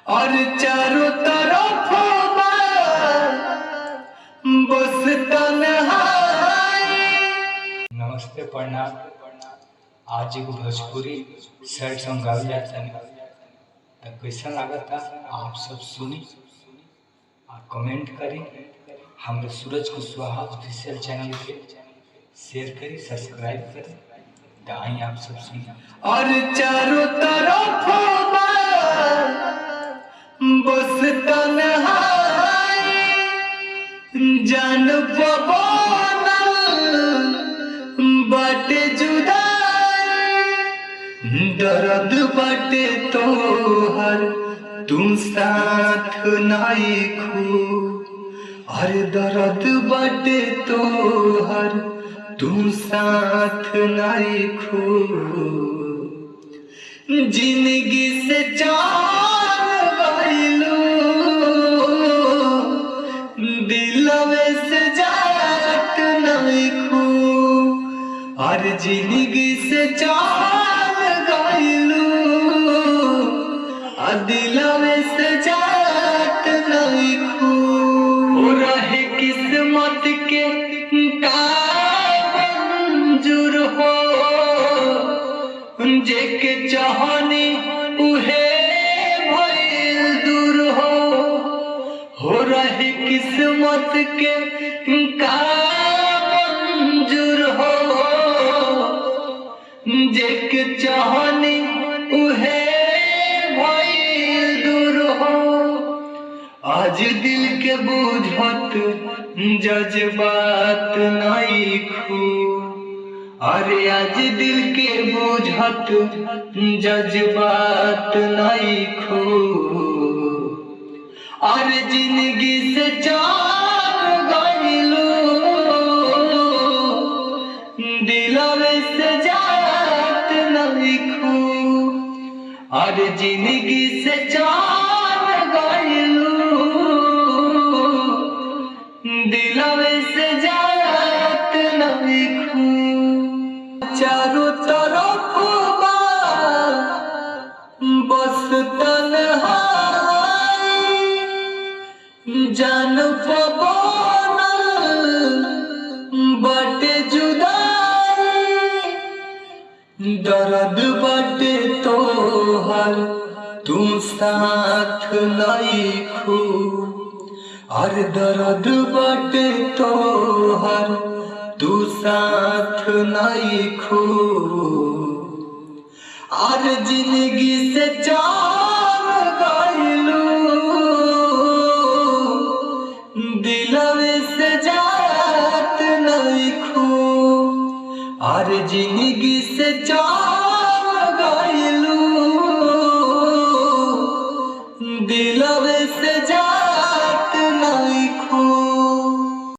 और चारों तरफ बस तन्हाई। नमस्ते, प्रणाम। आज एगो भोजपुरी सैड सॉन्ग गावल जाता है, तो कैसा लागता आप सब सुनी और कमेंट करी। हमारे सूरज कुशवाहा ऑफिशियल चैनल के शेयर करी, सब्सक्राइब करी। तो आई आप सब सुनी। और चारों तरफ बस तन्हाई, जान पवन बाटे जुदाई। दर्द बाटे तोहर तुम साथ नाई खू, अरे दर्द बाटे तोहर तुम साथ नाई खू। जिंदगी से चार गइलू, दिलवे से जात नाई खू। और जिंदगी से चार गइलू, दिलवे से जात नाई खू। रहे किस्मत के का मंजूर हो, जेके चाहनी उहे भइल दूर हो। रहे किस्मत के का मंजूर हो, जेके चाहनी उहे भइल दूर हो। आज दिल के बुझत जज्बात नाई खू, अरे आज दिल के बुझत जज्बात नाई खू। अरे जिंदगी से चार गइलू, दिलवे से जात नाई खू। अरे जिंदगी से चार गइलू, दिलवे से जात नाई खू। चारों तरफ बस तन्हाई, जान पवन बाटे जुदाई। दर्द बाटे तोहर तुम साथ नाई खू, और दर्द बाटे तोहर तू साथ नाई खू। और जिंदगी से चार गइलू, दिलवे से जात नाई खू। और जिंदगी से चार गइलू, दिलवे से जात